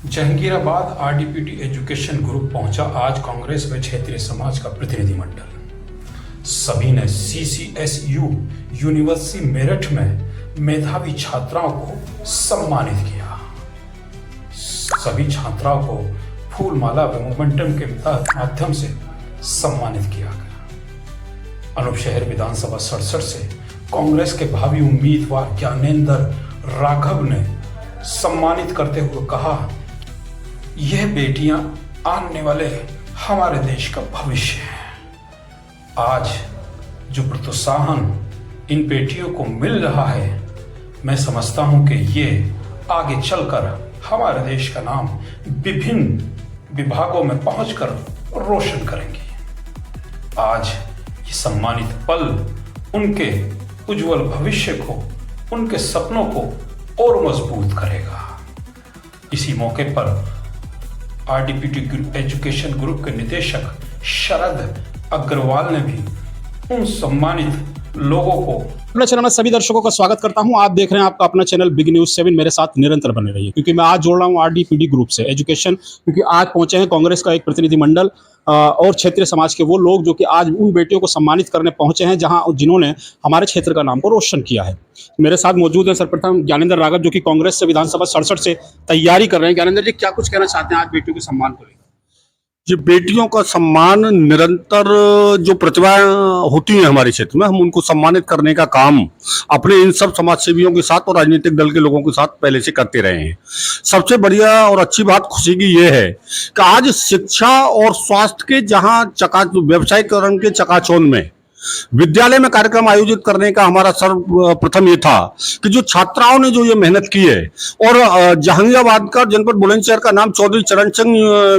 Jahangirabad आरडीपीटी education group पहुंचा आज कांग्रेस व क्षेत्रीय समाज का प्रतिनिधिमंडल। सभी ने सीसीएसयू यूनिवर्सिटी मेरठ में मेधावी छात्राओं को सम्मानित किया। सभी छात्राओं को फूलमाला व मोमेंटम के माध्यम से सम्मानित किया गया। अनूप शहर विधानसभा 67 से कांग्रेस के भावी उम्मीदवार ज्ञानेंद्र राघव ने सम्मानित करते हुए कहा, यह बेटियां आने वाले हमारे देश का भविष्य है। आज जो प्रोत्साहन इन बेटियों को मिल रहा है, मैं समझता हूं कि ये आगे चलकर हमारे देश का नाम विभिन्न विभागों में पहुंचकर रोशन करेंगी। आज ये सम्मानित पल उनके उज्जवल भविष्य को, उनके सपनों को और मजबूत करेगा। इसी मौके पर आरडीपीटी एजुकेशन ग्रुप के निदेशक शरद अग्रवाल ने भी उन सम्मानित लोगों को अपने चैनल में सभी दर्शकों का स्वागत करता हूं। आप देख रहे हैं आपका अपना चैनल बिग न्यूज 7। मेरे साथ निरंतर बने रहिए, क्योंकि मैं आज जोड़ रहा हूं आरडीपीटी ग्रुप से एजुकेशन, क्योंकि आज पहुंचे हैं कांग्रेस का एक प्रतिनिधिमंडल और क्षेत्रीय समाज के वो लोग जो कि आज उन बेटियों को सम्मानित करने पहुंचे हैं जिन्होंने हमारे क्षेत्र का नाम को रोशन किया है। मेरे साथ मौजूद है सर्वप्रथम ज्ञानेंद्र राघव, जो कि कांग्रेस से विधानसभा 67 से तैयारी कर रहे हैं। ज्ञानेंद्र जी, क्या कुछ कहना चाहते हैं आज बेटियों के सम्मान को लेकर? जी, बेटियों का सम्मान निरंतर जो प्रतिभा होती है हमारे क्षेत्र में, हम उनको सम्मानित करने का काम अपने इन सब समाज सेवियों के साथ और राजनीतिक दल के लोगों के साथ पहले से करते रहे हैं। सबसे बढ़िया और अच्छी बात खुशी की ये है कि आज शिक्षा और स्वास्थ्य के जहां व्यवसायीकरण के चकाचौंध में विद्यालय में कार्यक्रम आयोजित करने का हमारा सर्वप्रथम ये था कि जो छात्राओं ने जो ये मेहनत की है और जहांगीराबाद का जनपद बुलंदशहर का नाम चौधरी चरण सिंह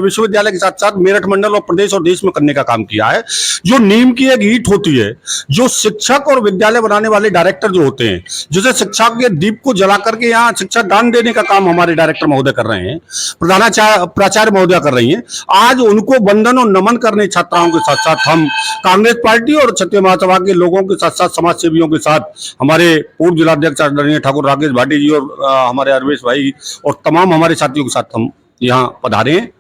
विश्वविद्यालय के साथ साथ मेरठ मंडल और प्रदेश और देश में करने का काम किया है। जो नीम की एक ईंट होती है, जो शिक्षक और विद्यालय बनाने वाले डायरेक्टर जो होते हैं, जैसे शिक्षा के दीप को जला करके यहाँ शिक्षा दान देने का काम हमारे डायरेक्टर महोदय कर रहे हैं, प्राचार्य महोदय कर रही हैं। आज उनको वंदन और नमन करने छात्राओं के साथ साथ हम कांग्रेस पार्टी और महासभा के लोगों के साथ साथ समाज सेवियों के साथ हमारे पूर्व जिलाध्यक्ष आदरणीय ठाकुर राकेश भाटी जी और हमारे अरवेश भाई और तमाम हमारे साथियों के साथ हम यहाँ पधारे हैं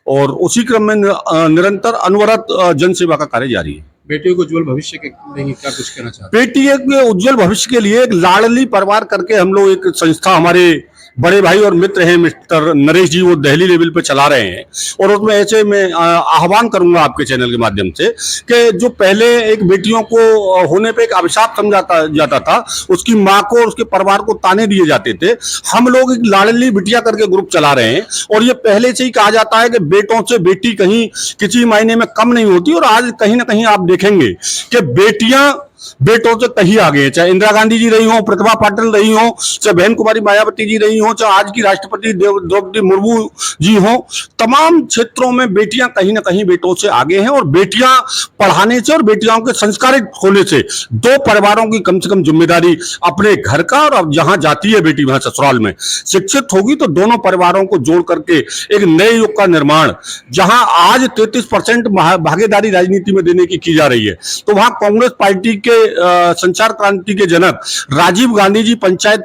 और उसी क्रम में निरंतर अनवरत जनसेवा का कार्य जारी है। बेटियों को उज्जवल भविष्य के लिए क्या कुछ कहना चाहते हैं? बेटी के उज्जवल भविष्य के लिए एक लाडली परिवार करके हम लोग एक संस्था, हमारे बड़े भाई और मित्र हैं मिस्टर नरेश जी, वो दिल्ली लेवल पे चला रहे हैं। और उसमें ऐसे मैं आह्वान करूंगा आपके चैनल के माध्यम से कि जो पहले एक बेटियों को होने पे एक अभिशाप समझा जाता था, उसकी माँ को और उसके परिवार को ताने दिए जाते थे, हम लोग एक लाडली बिटिया करके ग्रुप चला रहे हैं। और ये पहले से ही कहा जाता है कि बेटों से बेटी कहीं किसी मायने में कम नहीं होती। और आज कहीं ना कहीं आप देखेंगे कि बेटियां बेटों से कहीं आगे हैं, चाहे इंदिरा गांधी जी रही हो, प्रतिभा पाटिल रही हो, चाहे बहन कुमारी मायावती जी रही हो, चाहे आज की राष्ट्रपति द्रौपदी मुर्मू जी हो, तमाम क्षेत्रों में बेटियां कहीं ना कहीं बेटों से आगे हैं। और बेटियां पढ़ाने से और बेटियों के संस्कारित होने से दो परिवारों की कम से कम जिम्मेदारी अपने घर का, और अब जहां जाती है बेटी वहां ससुराल में शिक्षित होगी तो दोनों परिवारों को जोड़ करके एक नए युग का निर्माण, जहां आज 33% भागीदारी राजनीति में देने की जा रही है, तो वहां कांग्रेस पार्टी के संचार क्रांति के जनक राजीव गांधी जी पंचायत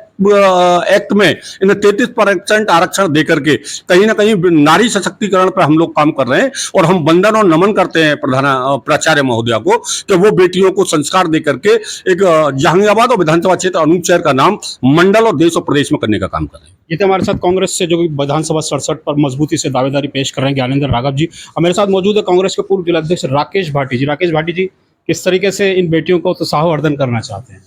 एक्ट में इन्हें 33% आरक्षण देकर के कहीं ना कहीं नारी सशक्तिकरण पर हम लोग काम कर रहे हैं। और हम वंदन और नमन करते हैं प्राचार्य महोदया को कि वो बेटियों को संस्कार देकर के एक जहांगीराबाद और विधानसभा क्षेत्र अनूप शहर का नाम मंडल और देश और प्रदेश में करने का काम कर रहे हैं। ये थे हमारे साथ कांग्रेस से जो विधानसभा 67 पर मजबूती से दावेदारी पेश कर रहे हैं ज्ञानेंद्र राघव जी। और मेरे साथ मौजूद है कांग्रेस के पूर्व जिलाध्यक्ष राकेश भाटी जी। राकेश भाटी जी, किस तरीके से इन बेटियों को उत्साहवर्धन करना चाहते हैं?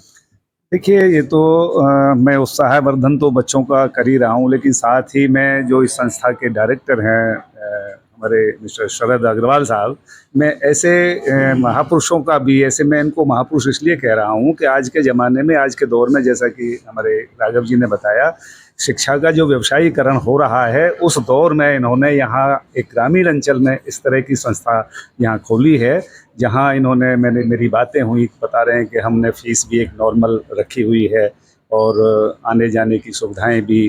देखिए, ये तो मैं उत्साहवर्धन तो बच्चों का कर ही रहा हूँ, लेकिन साथ ही मैं जो इस संस्था के डायरेक्टर हैं हमारे मिस्टर शरद अग्रवाल साहब, मैं ऐसे महापुरुषों का भी, ऐसे मैं इनको महापुरुष इसलिए कह रहा हूँ कि आज के ज़माने में, आज के दौर में, जैसा कि हमारे राघव जी ने बताया, शिक्षा का जो व्यवसायीकरण हो रहा है, उस दौर में इन्होंने यहाँ एक ग्रामीण अंचल में इस तरह की संस्था यहाँ खोली है, जहाँ इन्होंने मेरी बातें हुई, बता रहे हैं कि हमने फीस भी एक नॉर्मल रखी हुई है और आने जाने की सुविधाएं भी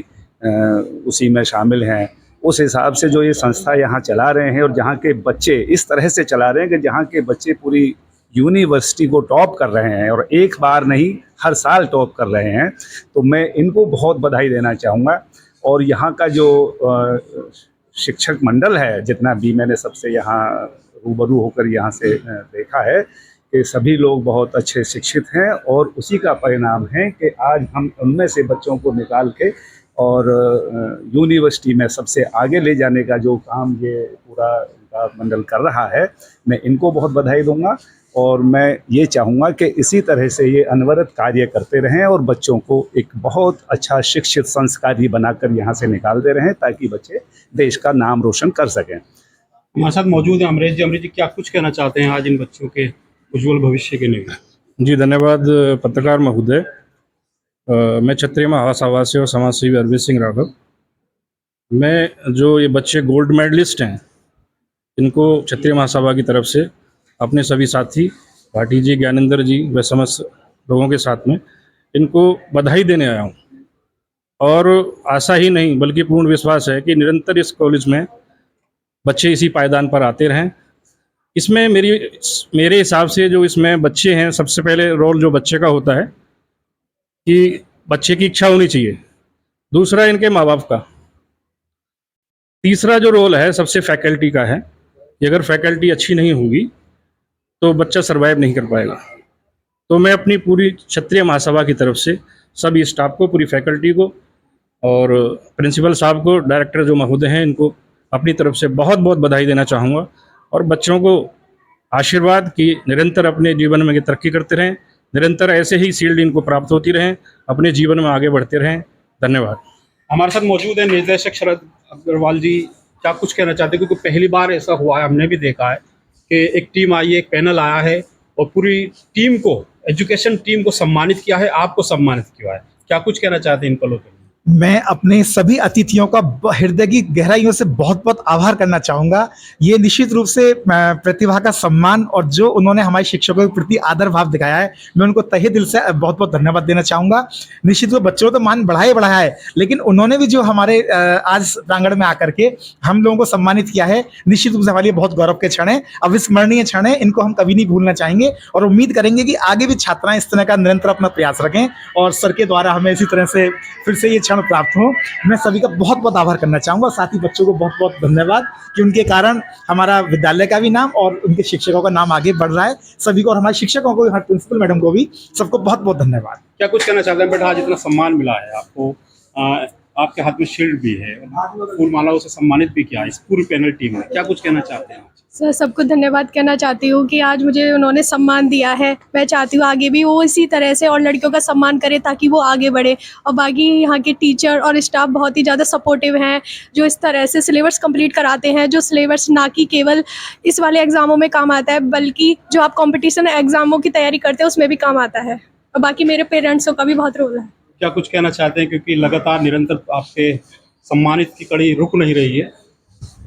उसी में शामिल हैं। उस हिसाब से जो ये संस्था यहाँ चला रहे हैं और जहाँ के बच्चे इस तरह से चला रहे हैं कि जहाँ के बच्चे पूरी यूनिवर्सिटी को टॉप कर रहे हैं और एक बार नहीं हर साल टॉप कर रहे हैं, तो मैं इनको बहुत बधाई देना चाहूँगा। और यहाँ का जो शिक्षक मंडल है, जितना भी मैंने सबसे यहाँ रूबरू होकर यहाँ से देखा है कि सभी लोग बहुत अच्छे शिक्षित हैं, और उसी का परिणाम है कि आज हम उनमें से बच्चों को निकाल के और यूनिवर्सिटी में सबसे आगे ले जाने का जो काम ये पूरा इनका मंडल कर रहा है, मैं इनको बहुत बधाई दूंगा। और मैं ये चाहूँगा कि इसी तरह से ये अनवरत कार्य करते रहें और बच्चों को एक बहुत अच्छा शिक्षित संस्कारी बनाकर यहाँ से निकालते रहें, ताकि बच्चे देश का नाम रोशन कर सकें। हमारे साथ मौजूद है अमरीश जी। अमरीश जी, क्या कुछ कहना चाहते हैं आज इन बच्चों के उज्जवल भविष्य के लिए? जी धन्यवाद पत्रकार महोदय। मैं क्षत्रिय महासभावासी और समाजसेवी अरविंद सिंह राघव। मैं जो ये बच्चे गोल्ड मेडलिस्ट हैं, इनको क्षत्रिय महासभा की तरफ से अपने सभी साथी भाटी जी, ज्ञानेंद्र जी व समस्त लोगों के साथ में इनको बधाई देने आया हूँ। और आशा ही नहीं बल्कि पूर्ण विश्वास है कि निरंतर इस कॉलेज में बच्चे इसी पायदान पर आते रहें। इसमें मेरे हिसाब से जो इसमें बच्चे हैं, सबसे पहले रोल जो बच्चे का होता है कि बच्चे की इच्छा होनी चाहिए, दूसरा इनके माँ बाप का, तीसरा जो रोल है सबसे फैकल्टी का है कि अगर फैकल्टी अच्छी नहीं होगी तो बच्चा सरवाइव नहीं कर पाएगा। तो मैं अपनी पूरी क्षत्रिय महासभा की तरफ से सभी स्टाफ को, पूरी फैकल्टी को और प्रिंसिपल साहब को, डायरेक्टर जो महोदय हैं, इनको अपनी तरफ से बहुत बहुत बधाई देना चाहूँगा। और बच्चों को आशीर्वाद कि निरंतर अपने जीवन में तरक्की करते रहें, निरंतर ऐसे ही शील्ड इनको प्राप्त होती रहें, अपने जीवन में आगे बढ़ते रहें। धन्यवाद। हमारे साथ मौजूद है निर्देशक शरद अग्रवाल जी। क्या कुछ कहना चाहते हैं? क्योंकि पहली बार ऐसा हुआ है, हमने भी देखा है कि एक टीम आई है, एक पैनल आया है और पूरी टीम को, एजुकेशन टीम को सम्मानित किया है, आपको सम्मानित किया है। क्या कुछ कहना चाहते हैं इन पलों के लिए? मैं अपने सभी अतिथियों का हृदय की गहराइयों से बहुत बहुत आभार करना चाहूँगा। ये निश्चित रूप से प्रतिभा का सम्मान और जो उन्होंने हमारे शिक्षकों के प्रति आदर भाव दिखाया है, मैं उनको तहे दिल से बहुत बहुत धन्यवाद देना चाहूँगा। निश्चित रूप बच्चों तो मान बढ़ाया है, लेकिन उन्होंने भी जो हमारे आज प्रांगण में आकर के हम लोगों को सम्मानित किया है, निश्चित रूप से हमारे लिए बहुत गौरव के क्षण है, अविस्मरणीय क्षण है। इनको हम कभी नहीं भूलना चाहेंगे और उम्मीद करेंगे कि आगे भी छात्राएं इस तरह का निरंतर अपना प्रयास रखें और सर के द्वारा हमें इसी तरह से फिर से ये प्राप्त हो। मैं सभी का बहुत बहुत आभार करना चाहूँगा। साथ ही बच्चों को बहुत बहुत धन्यवाद कि उनके कारण हमारा विद्यालय का भी नाम और उनके शिक्षकों का नाम आगे बढ़ रहा है। सभी को और हमारे शिक्षकों को, हमारे प्रिंसिपल मैडम को भी, सबको बहुत बहुत धन्यवाद। क्या कुछ कहना चाहते हैं बेटा? आज इतना सम्मान मिला है आपको, आपके हाथ में शील्ड भी है, फूल मालाओं से सम्मानित भी किया इस पूरी पैनल टीम ने, क्या कुछ कहना चाहते हैं? सर, सबको धन्यवाद कहना चाहती हूँ कि आज मुझे उन्होंने सम्मान दिया है। मैं चाहती हूँ आगे भी वो इसी तरह से और लड़कियों का सम्मान करे ताकि वो आगे बढ़े। और बाकी यहाँ के टीचर और स्टाफ बहुत ही ज़्यादा सपोर्टिव हैं, जो इस तरह से सिलेबस कंप्लीट कराते हैं, जो सिलेबस ना कि केवल इस वाले एग्ज़ामों में काम आता है, बल्कि जो आप कंपटीशन एग्ज़ामों की तैयारी करते हैं उसमें भी काम आता है। और बाकी मेरे पेरेंट्सों का भी बहुत रोल है। क्या कुछ कहना चाहते हैं? क्योंकि लगातार निरंतर आपके सम्मानित की कड़ी रुक नहीं रही है।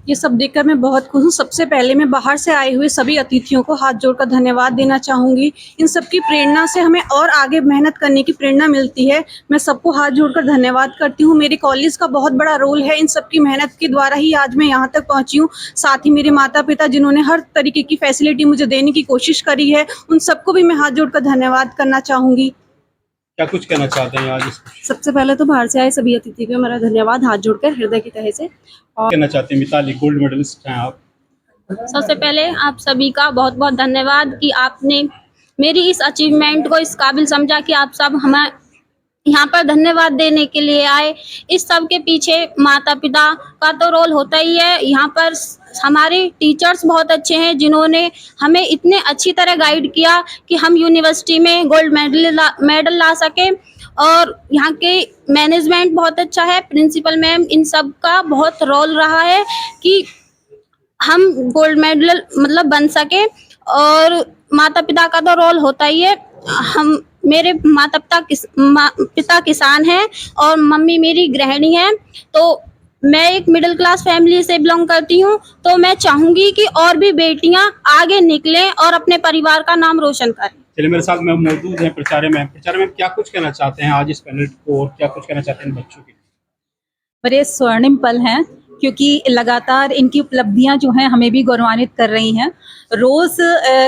ये सब देखकर मैं बहुत खुश हूँ। सबसे पहले मैं बाहर से आए हुए सभी अतिथियों को हाथ जोड़कर धन्यवाद देना चाहूँगी। इन सब की प्रेरणा से हमें और आगे मेहनत करने की प्रेरणा मिलती है। मैं सबको हाथ जोड़कर धन्यवाद करती हूँ। मेरे कॉलेज का बहुत बड़ा रोल है, इन सब की मेहनत के द्वारा ही आज मैं यहाँ तक पहुँची हूँ। साथ ही मेरे माता पिता जिन्होंने हर तरीके की फैसिलिटी मुझे देने की कोशिश करी है, उन सबको भी मैं हाथ जोड़कर धन्यवाद करना चाहूँगी। क्या कुछ कहना चाहते हैं आज? सबसे पहले तो बाहर से आए सभी अतिथि को मेरा धन्यवाद हाथ जोड़कर हृदय की तहे से। और कहना चाहते हैं मिताली, गोल्ड मेडलिस्ट हैं आप। सबसे पहले आप सभी का बहुत बहुत धन्यवाद कि आपने मेरी इस अचीवमेंट को इस काबिल समझा कि आप सब हमें यहाँ पर धन्यवाद देने के लिए आए। इस सब के पीछे माता पिता का तो रोल होता ही है। यहाँ पर हमारे टीचर्स बहुत अच्छे हैं जिन्होंने हमें इतने अच्छी तरह गाइड किया कि हम यूनिवर्सिटी में गोल्ड मेडल ला सके। और यहाँ के मैनेजमेंट बहुत अच्छा है, प्रिंसिपल मैम, इन सब का बहुत रोल रहा है कि हम गोल्ड मेडल मतलब बन सके। और माता पिता का तो रोल होता ही है। मेरे माता पिता किसान हैं और मम्मी मेरी गृहिणी हैं। तो मैं एक मिडिल क्लास फैमिली से बिलोंग करती हूँ, तो मैं चाहूँगी कि और भी बेटियाँ आगे निकलें और अपने परिवार का नाम रोशन करें। चलिए, मेरे साथ में मौजूद हैं प्राचार्य मैम। प्राचार्य मैम, क्या कुछ कहना चाहते हैं आज इस पैनल को और क्या कुछ कहना चाहते हैं बच्चों के? बड़े स्वर्णिम पल हैं क्योंकि लगातार इनकी उपलब्धियां जो हैं हमें भी गौरवान्वित कर रही हैं। रोज़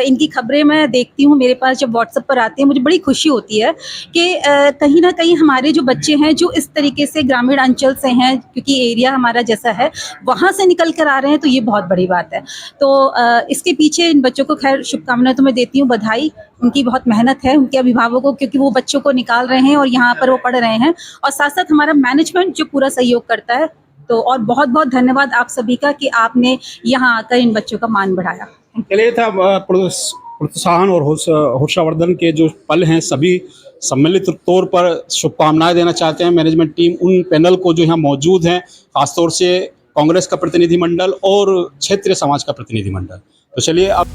इनकी खबरें मैं देखती हूँ, मेरे पास जब व्हाट्सएप पर आती है मुझे बड़ी खुशी होती है कि कहीं ना कहीं हमारे जो बच्चे हैं जो इस तरीके से ग्रामीण अंचल से हैं, क्योंकि एरिया हमारा जैसा है, वहाँ से निकल कर आ रहे हैं, तो ये बहुत बड़ी बात है। तो इसके पीछे इन बच्चों को खैर शुभकामनाएं तो मैं देती हूँ, बधाई, उनकी बहुत मेहनत है, उनके अभिभावकों, क्योंकि वो बच्चों को निकाल रहे हैं और यहाँ पर वो पढ़ रहे हैं, और साथ साथ हमारा मैनेजमेंट जो पूरा सहयोग करता है। तो और बहुत बहुत धन्यवाद आप सभी का कि आपने यहाँ आकर इन बच्चों का मान बढ़ाया। पहले था प्रोत्साहन और हर्षवर्धन के जो पल हैं, सभी सम्मिलित तौर पर शुभकामनाएं देना चाहते हैं मैनेजमेंट टीम उन पैनल को जो यहाँ मौजूद हैं, खासतौर से कांग्रेस का प्रतिनिधिमंडल और क्षेत्रीय समाज का प्रतिनिधिमंडल। तो चलिए अब